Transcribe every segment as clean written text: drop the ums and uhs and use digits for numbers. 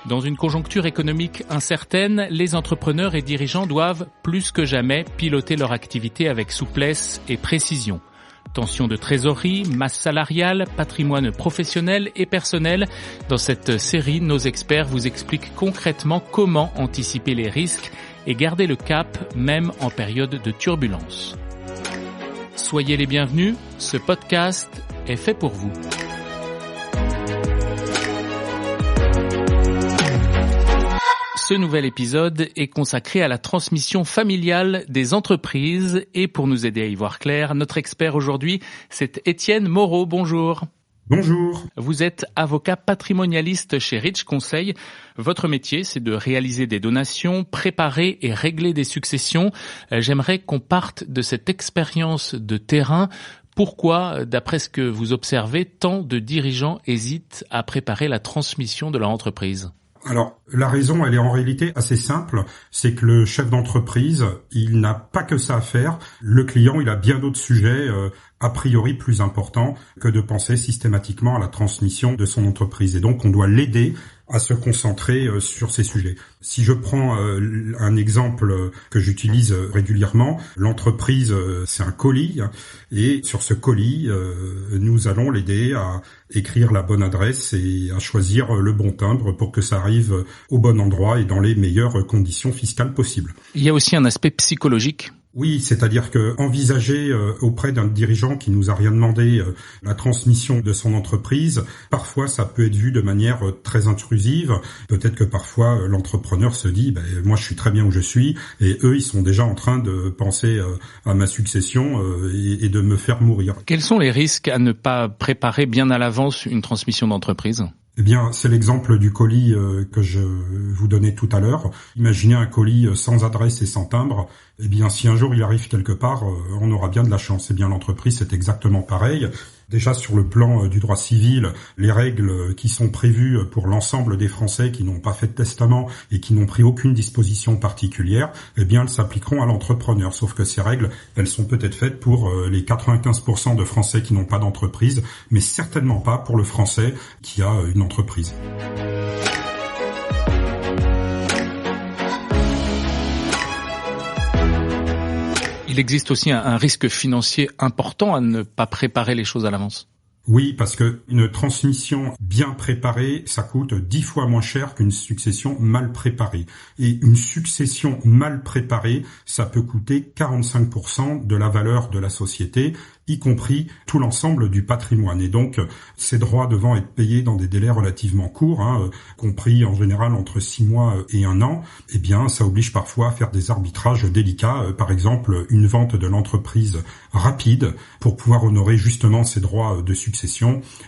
Dans une conjoncture économique incertaine, les entrepreneurs et dirigeants doivent, plus que jamais, piloter leur activité avec souplesse et précision. Tension de trésorerie, masse salariale, patrimoine professionnel et personnel. Dans cette série, nos experts vous expliquent concrètement comment anticiper les risques et garder le cap, même en période de turbulence. Soyez les bienvenus, ce podcast est fait pour vous. Ce nouvel épisode est consacré à la transmission familiale des entreprises et pour nous aider à y voir clair, notre expert aujourd'hui, c'est Étienne Moreau. Bonjour. Bonjour. Vous êtes avocat patrimonialiste chez Rich Conseil. Votre métier, c'est de réaliser des donations, préparer et régler des successions. J'aimerais qu'on parte de cette expérience de terrain. Pourquoi, d'après ce que vous observez, tant de dirigeants hésitent à préparer la transmission de leur entreprise ? Alors, la raison, elle est en réalité assez simple, c'est que le chef d'entreprise, il n'a pas que ça à faire. Le client, il a bien d'autres sujets, a priori plus importants que de penser systématiquement à la transmission de son entreprise. Et donc, on doit l'aider à se concentrer sur ces sujets. Si je prends un exemple que j'utilise régulièrement, l'entreprise, c'est un colis, et sur ce colis, nous allons l'aider à écrire la bonne adresse et à choisir le bon timbre pour que ça arrive au bon endroit et dans les meilleures conditions fiscales possibles. Il y a aussi un aspect psychologique. Oui, c'est-à-dire que envisager auprès d'un dirigeant qui nous a rien demandé la transmission de son entreprise, parfois ça peut être vu de manière très intrusive. Peut-être que parfois l'entrepreneur se dit moi je suis très bien où je suis et eux ils sont déjà en train de penser à ma succession et de me faire mourir. Quels sont les risques à ne pas préparer bien à l'avance une transmission d'entreprise ? Eh bien, c'est l'exemple du colis que je vous donnais tout à l'heure. Imaginez un colis sans adresse et sans timbre. Eh bien, si un jour il arrive quelque part, on aura bien de la chance. Eh bien, l'entreprise, c'est exactement pareil. Déjà, sur le plan du droit civil, les règles qui sont prévues pour l'ensemble des Français qui n'ont pas fait de testament et qui n'ont pris aucune disposition particulière, eh bien, elles s'appliqueront à l'entrepreneur. Sauf que ces règles, elles sont peut-être faites pour les 95% de Français qui n'ont pas d'entreprise, mais certainement pas pour le Français qui a une entreprise. Il existe aussi un risque financier important à ne pas préparer les choses à l'avance. Oui, parce que une transmission bien préparée, ça coûte 10 fois moins cher qu'une succession mal préparée. Et une succession mal préparée, ça peut coûter 45% de la valeur de la société, y compris tout l'ensemble du patrimoine. Et donc, ces droits devant être payés dans des délais relativement courts, compris en général entre 6 mois et 1 an, eh bien, ça oblige parfois à faire des arbitrages délicats. Par exemple, une vente de l'entreprise rapide pour pouvoir honorer justement ces droits de succession.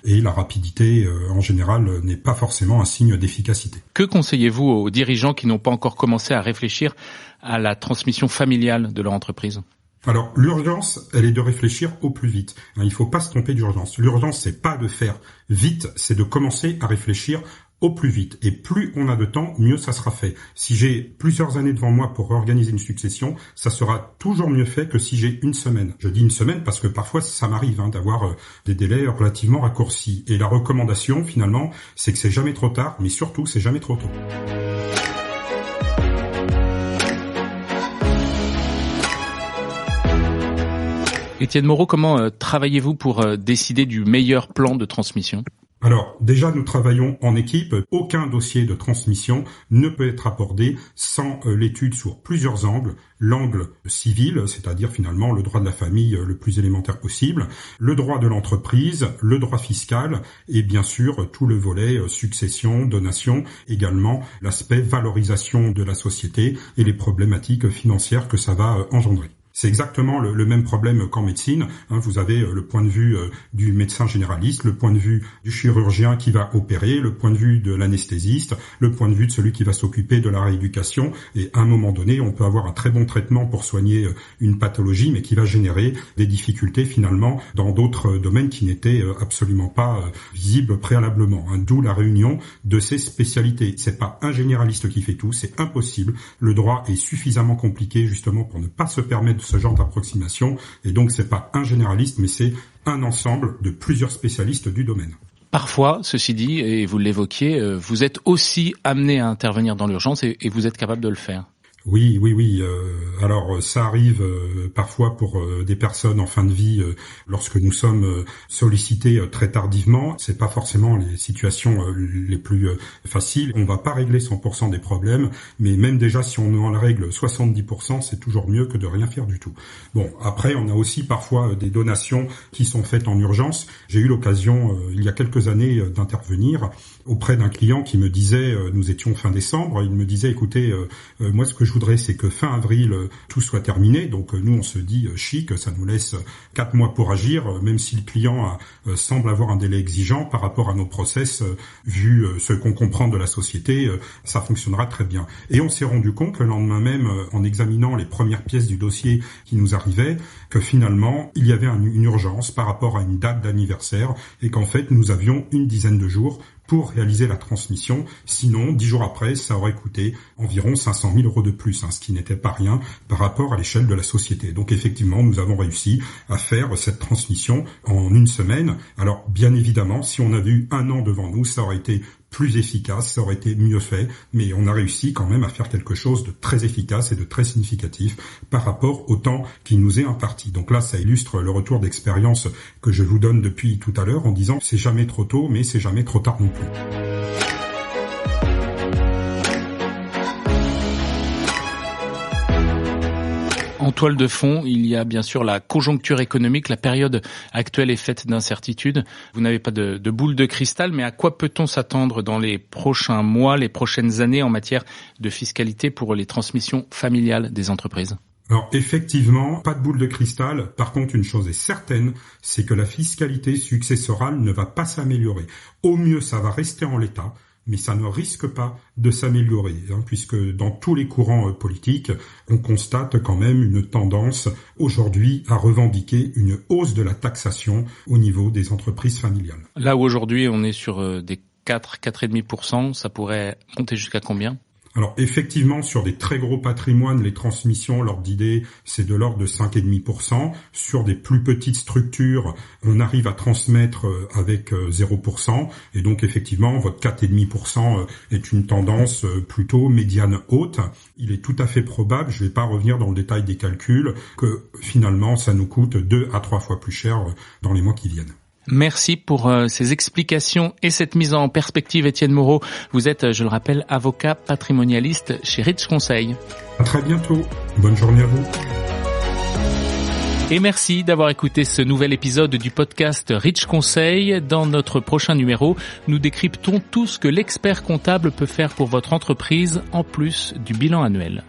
Et la rapidité, en général, n'est pas forcément un signe d'efficacité. Que conseillez-vous aux dirigeants qui n'ont pas encore commencé à réfléchir à la transmission familiale de leur entreprise ? Alors, l'urgence, elle est de réfléchir au plus vite. Il ne faut pas se tromper d'urgence. L'urgence, c'est pas de faire vite, c'est de commencer à réfléchir au plus vite. Et plus on a de temps, mieux ça sera fait. Si j'ai plusieurs années devant moi pour organiser une succession, ça sera toujours mieux fait que si j'ai une semaine. Je dis une semaine parce que parfois ça m'arrive d'avoir des délais relativement raccourcis. Et la recommandation, finalement, c'est que c'est jamais trop tard, mais surtout, c'est jamais trop tôt. Étienne Moreau, comment travaillez-vous pour décider du meilleur plan de transmission ? Alors, déjà, nous travaillons en équipe. Aucun dossier de transmission ne peut être abordé sans l'étude sur plusieurs angles. L'angle civil, c'est-à-dire finalement le droit de la famille le plus élémentaire possible, le droit de l'entreprise, le droit fiscal et bien sûr tout le volet succession, donation, également l'aspect valorisation de la société et les problématiques financières que ça va engendrer. C'est exactement le même problème qu'en médecine. Vous avez le point de vue du médecin généraliste, le point de vue du chirurgien qui va opérer, le point de vue de l'anesthésiste, le point de vue de celui qui va s'occuper de la rééducation. Et à un moment donné, on peut avoir un très bon traitement pour soigner une pathologie, mais qui va générer des difficultés finalement dans d'autres domaines qui n'étaient absolument pas visibles préalablement. D'où la réunion de ces spécialités. C'est pas un généraliste qui fait tout, c'est impossible. Le droit est suffisamment compliqué justement pour ne pas se permettre ce genre d'approximation, et donc c'est pas un généraliste, mais c'est un ensemble de plusieurs spécialistes du domaine. Parfois, ceci dit, et vous l'évoquiez, vous êtes aussi amené à intervenir dans l'urgence et vous êtes capable de le faire. Oui. Alors ça arrive parfois pour des personnes en fin de vie lorsque nous sommes sollicités très tardivement. C'est pas forcément les situations les plus faciles. On va pas régler 100% des problèmes, mais même déjà si on en règle 70%, c'est toujours mieux que de rien faire du tout. Bon, après on a aussi parfois des donations qui sont faites en urgence. J'ai eu l'occasion il y a quelques années d'intervenir auprès d'un client qui me disait, nous étions fin décembre, il me disait écoutez, moi ce que je voudrais, c'est que fin avril, tout soit terminé. Donc nous, on se dit chic, ça nous laisse 4 mois pour agir, même si le client semble avoir un délai exigeant par rapport à nos process, vu ce qu'on comprend de la société, ça fonctionnera très bien. Et on s'est rendu compte le lendemain même, en examinant les premières pièces du dossier qui nous arrivaient, que finalement, il y avait une urgence par rapport à une date d'anniversaire et qu'en fait, nous avions une dizaine de jours pour réaliser la transmission. Sinon, 10 jours après, ça aurait coûté environ 500 000 € de plus, ce qui n'était pas rien par rapport à l'échelle de la société. Donc effectivement, nous avons réussi à faire cette transmission en une semaine. Alors bien évidemment, si on avait eu 1 an devant nous, ça aurait été plus efficace, ça aurait été mieux fait, mais on a réussi quand même à faire quelque chose de très efficace et de très significatif par rapport au temps qui nous est imparti. Donc là, ça illustre le retour d'expérience que je vous donne depuis tout à l'heure en disant c'est jamais trop tôt, mais c'est jamais trop tard non plus. En toile de fond, il y a bien sûr la conjoncture économique. La période actuelle est faite d'incertitudes. Vous n'avez pas de boule de cristal, mais à quoi peut-on s'attendre dans les prochains mois, les prochaines années en matière de fiscalité pour les transmissions familiales des entreprises ? Alors effectivement, pas de boule de cristal. Par contre, une chose est certaine, c'est que la fiscalité successorale ne va pas s'améliorer. Au mieux, ça va rester en l'état, mais ça ne risque pas de s'améliorer, puisque dans tous les courants politiques, on constate quand même une tendance aujourd'hui à revendiquer une hausse de la taxation au niveau des entreprises familiales. Là où aujourd'hui on est sur des 4,5%, ça pourrait monter jusqu'à combien ? Alors effectivement, sur des très gros patrimoines, les transmissions, l'ordre d'idée, c'est de l'ordre de 5,5%. Sur des plus petites structures, on arrive à transmettre avec 0%. Et donc effectivement, votre 4,5% est une tendance plutôt médiane haute. Il est tout à fait probable, je ne vais pas revenir dans le détail des calculs, que finalement ça nous coûte 2 à 3 fois plus cher dans les mois qui viennent. Merci pour ces explications et cette mise en perspective, Étienne Moreau. Vous êtes, je le rappelle, avocat patrimonialiste chez Rich Conseil. À très bientôt. Bonne journée à vous. Et merci d'avoir écouté ce nouvel épisode du podcast Rich Conseil. Dans notre prochain numéro, nous décryptons tout ce que l'expert comptable peut faire pour votre entreprise en plus du bilan annuel.